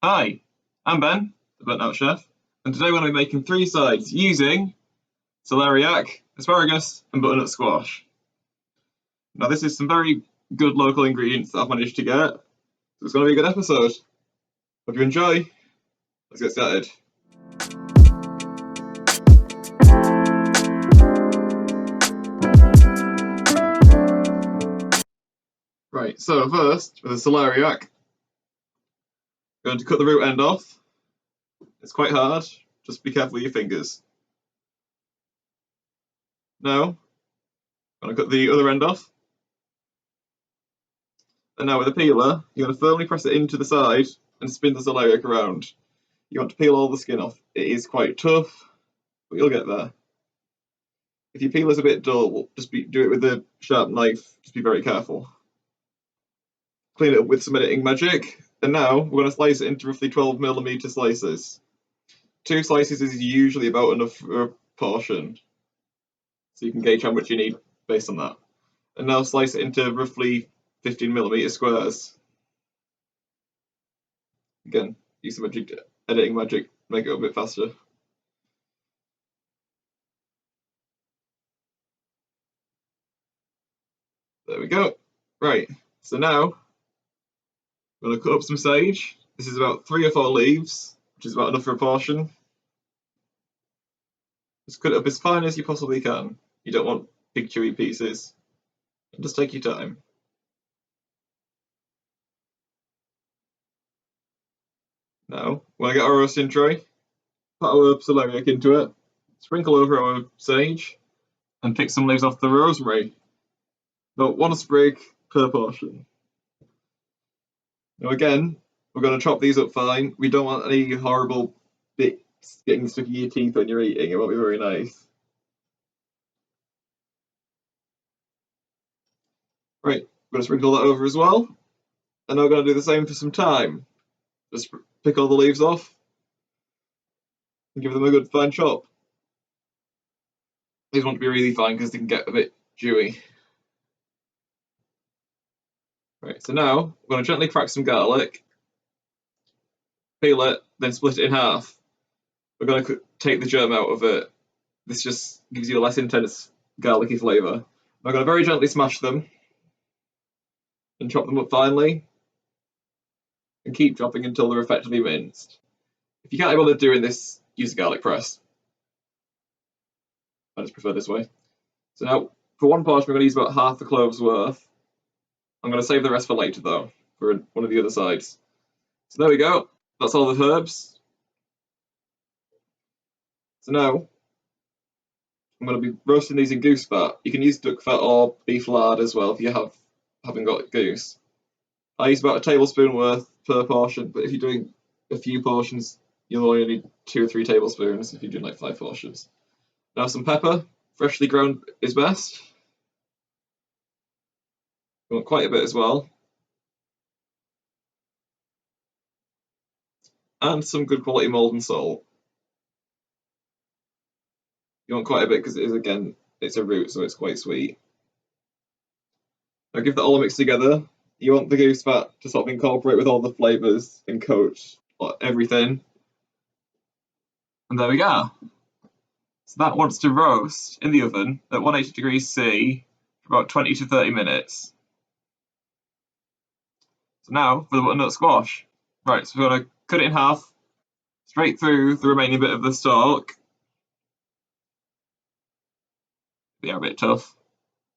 Hi, I'm Ben, the Butternut chef, and today we're going to be making 3 sides using celeriac, asparagus, and butternut squash. Now this is some very good local ingredients that I've managed to get, so it's going to be a good episode. Hope you enjoy. Let's get started. Right, so first, with the celeriac, I'm going to cut the root end off. It's quite hard, just be careful with your fingers. Now, I'm going to cut the other end off. And now with a peeler, you're going to firmly press it into the side and spin the celeriac around. You want to peel all the skin off. It is quite tough, but you'll get there. If your peeler's a bit dull, just do it with a sharp knife. Just be very careful. Clean it up with some editing magic. And now we're going to slice it into roughly 12mm slices. 2 slices is usually about enough for a portion, so you can gauge how much you need based on that. And now slice it into roughly 15mm squares. Again, use some editing magic, make it a bit faster. There we go. Right, so now I'm going to cut up some sage. This is about 3 or 4 leaves, which is about enough for a portion. Just cut it up as fine as you possibly can. You don't want big chewy pieces. And just take your time. Now, when I get our roasting tray, put our celeriac into it, sprinkle over our sage, and pick some leaves off the rosemary. About 1 sprig per portion. Now again, we're going to chop these up fine. We don't want any horrible bits getting stuck in your teeth when you're eating. It won't be very nice. Right, I'm going to sprinkle that over as well. And now we're going to do the same for some thyme. Just pick all the leaves off and give them a good fine chop. These want to be really fine because they can get a bit dewy. Right, so now we're going to gently crack some garlic, peel it, then split it in half. We're going to take the germ out of it. This just gives you a less intense garlicky flavour. I'm going to very gently smash them and chop them up finely and keep chopping until they're effectively minced. If you can't be bothered doing this, use a garlic press. I just prefer this way. So now, for 1 portion, we're going to use about half a clove's worth. I'm going to save the rest for later, though, for one of the other sides. So there we go. That's all the herbs. So now, I'm going to be roasting these in goose fat. You can use duck fat or beef lard as well if you haven't got goose. I use about a tablespoon worth per portion, but if you're doing a few portions, you'll only need 2 or 3 tablespoons if you're doing like 5 portions. Now some pepper, freshly ground is best. You want quite a bit as well. And some good quality molten salt. You want quite a bit because it is, again, it's a root, so it's quite sweet. Now give that all mixed together. You want the goose fat to sort of incorporate with all the flavours and coat everything. And there we go. So that wants to roast in the oven at 180 degrees C for about 20 to 30 minutes. So now for the butternut squash. Right, so we're going to cut it in half, straight through the remaining bit of the stalk. They are a bit tough.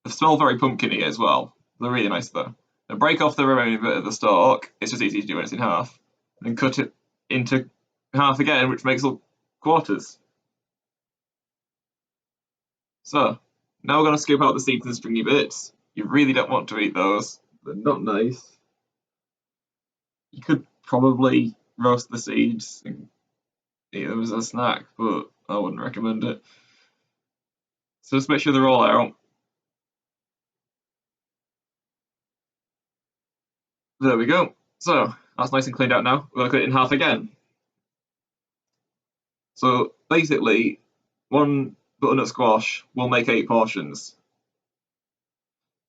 They smell very pumpkiny as well. They're really nice though. Now break off the remaining bit of the stalk. It's just easy to do when it's in half. And then cut it into half again, which makes all quarters. So, now we're going to scoop out the seeds and stringy bits. You really don't want to eat those. They're not nice. You could probably roast the seeds and eat them as a snack, but I wouldn't recommend it. So just make sure they're all out. There we go. So, that's nice and cleaned out now. We're going to cut it in half again. So, basically, 1 butternut squash will make 8 portions.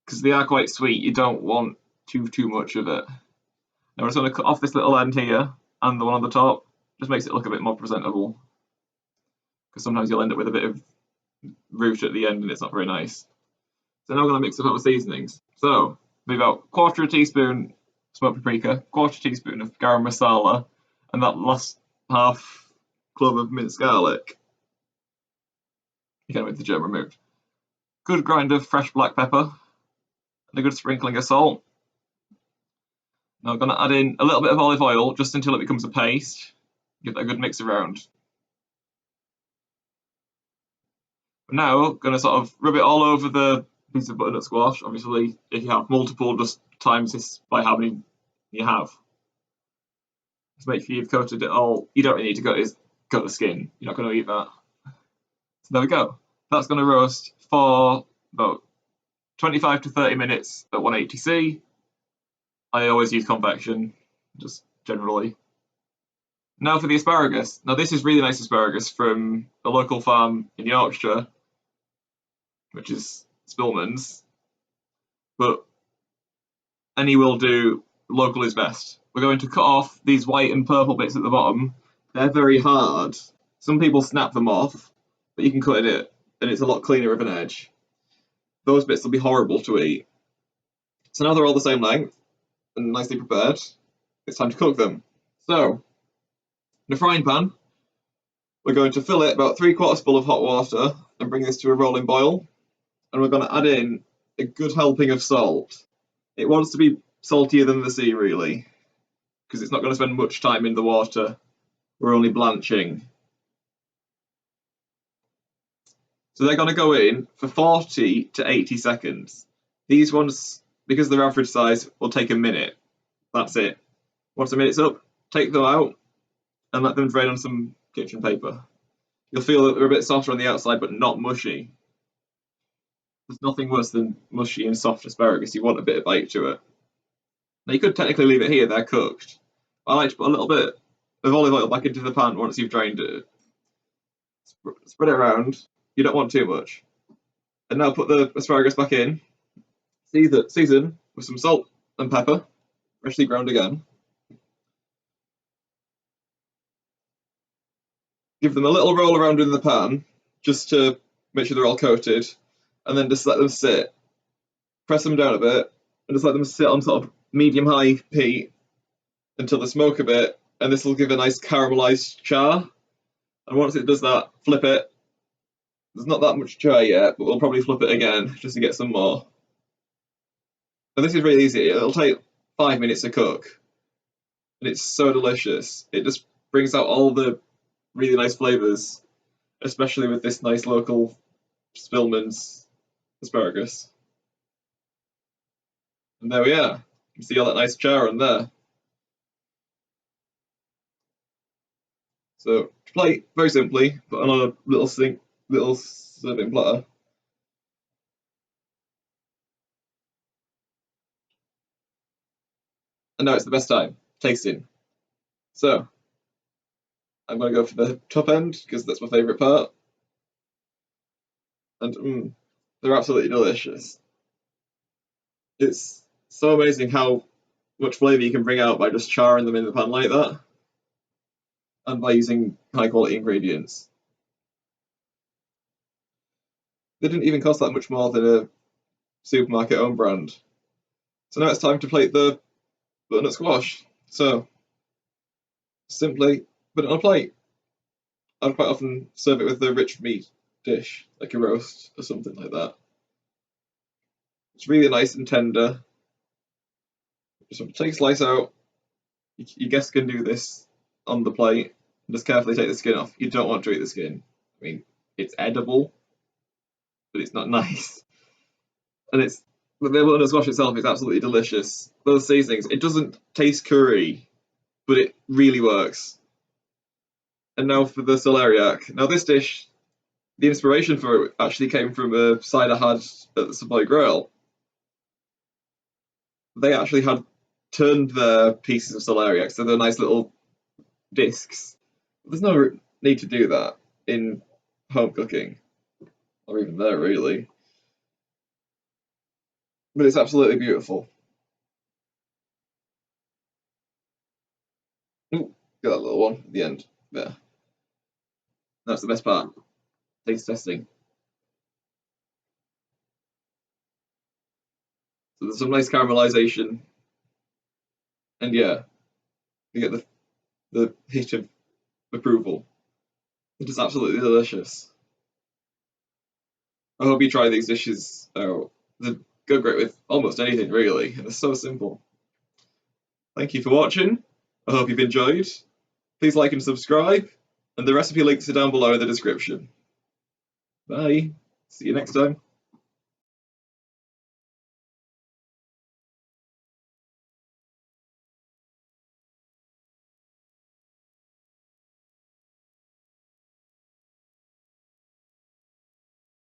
Because they are quite sweet, you don't want too much of it. Now we're just going to cut off this little end here, and the one on the top. Just makes it look a bit more presentable. Because sometimes you'll end up with a bit of root at the end and it's not very nice. So now we're going to mix up our seasonings. So, maybe about quarter a teaspoon smoked paprika, quarter teaspoon of garam masala, and that last half clove of minced garlic. Again with the germ removed. Good grind of fresh black pepper, and a good sprinkling of salt. Now I'm going to add in a little bit of olive oil just until it becomes a paste. Give that a good mix around. Now I'm going to sort of rub it all over the piece of butternut squash. Obviously, if you have multiple, just times this by how many you have. Just make sure you've coated it all. You don't really need to coat the skin. You're not going to eat that. So there we go. That's going to roast for about 25 to 30 minutes at 180°C. I always use convection, just generally. Now for the asparagus. Now this is really nice asparagus from a local farm in Yorkshire, which is Spillman's, but any will do, local is best. We're going to cut off these white and purple bits at the bottom. They're very hard. Some people snap them off, but you can cut it and it's a lot cleaner of an edge. Those bits will be horrible to eat. So now they're all the same length and nicely prepared. It's time to cook them. So, in a frying pan, we're going to fill it about 3/4 full of hot water and bring this to a rolling boil. And we're going to add in a good helping of salt. It wants to be saltier than the sea, really, because it's not going to spend much time in the water. We're only blanching. So they're going to go in for 40 to 80 seconds. These ones, because they're average size, will take a minute. That's it. Once a minute's up, take them out and let them drain on some kitchen paper. You'll feel that they're a bit softer on the outside, but not mushy. There's nothing worse than mushy and soft asparagus. You want a bit of bite to it. Now you could technically leave it here, they're cooked. I like to put a little bit of olive oil back into the pan once you've drained it. Spread it around. You don't want too much. And now put the asparagus back in. Season with some salt and pepper, freshly ground again. Give them a little roll around in the pan, just to make sure they're all coated, and then just let them sit. Press them down a bit, and just let them sit on sort of medium-high heat until they smoke a bit, and this will give a nice caramelized char. And once it does that, flip it. There's not that much char yet, but we'll probably flip it again just to get some more. And this is really easy. It'll take 5 minutes to cook, and it's so delicious. It just brings out all the really nice flavours, especially with this nice local Spillman's asparagus. And there we are. You can see all that nice char in there. So to plate, very simply, put on a little serving platter. And now it's the best time, tasting. So I'm going to go for the top end because that's my favourite part. And they're absolutely delicious. It's so amazing how much flavour you can bring out by just charring them in the pan like that, and by using high quality ingredients. They didn't even cost that much more than a supermarket own brand. So now it's time to plate the butternut squash. So simply put it on a plate. I'd quite often serve it with a rich meat dish, like a roast or something like that. It's really nice and tender. Just take a slice out. Your guests can do this on the plate. And just carefully take the skin off. You don't want to eat the skin. I mean, it's edible, but it's not nice. And the butternut squash itself is absolutely delicious. Those seasonings, it doesn't taste curry, but it really works. And now for the celeriac. Now this dish, the inspiration for it actually came from a side I had at the Supply Grill. They actually had turned their pieces of celeriac, so they're nice little discs. There's no need to do that in home cooking, or even there really. But it's absolutely beautiful. Ooh, Got that little one at the end there. That's the best part. Taste testing. So there's some nice caramelization, and yeah, you get the hit of approval. It is absolutely delicious. I hope you try these dishes out. They go great with almost anything, really, and they're so simple. Thank you for watching. I hope you've enjoyed. Please like and subscribe, and the recipe links are down below in the description. Bye. See you next time.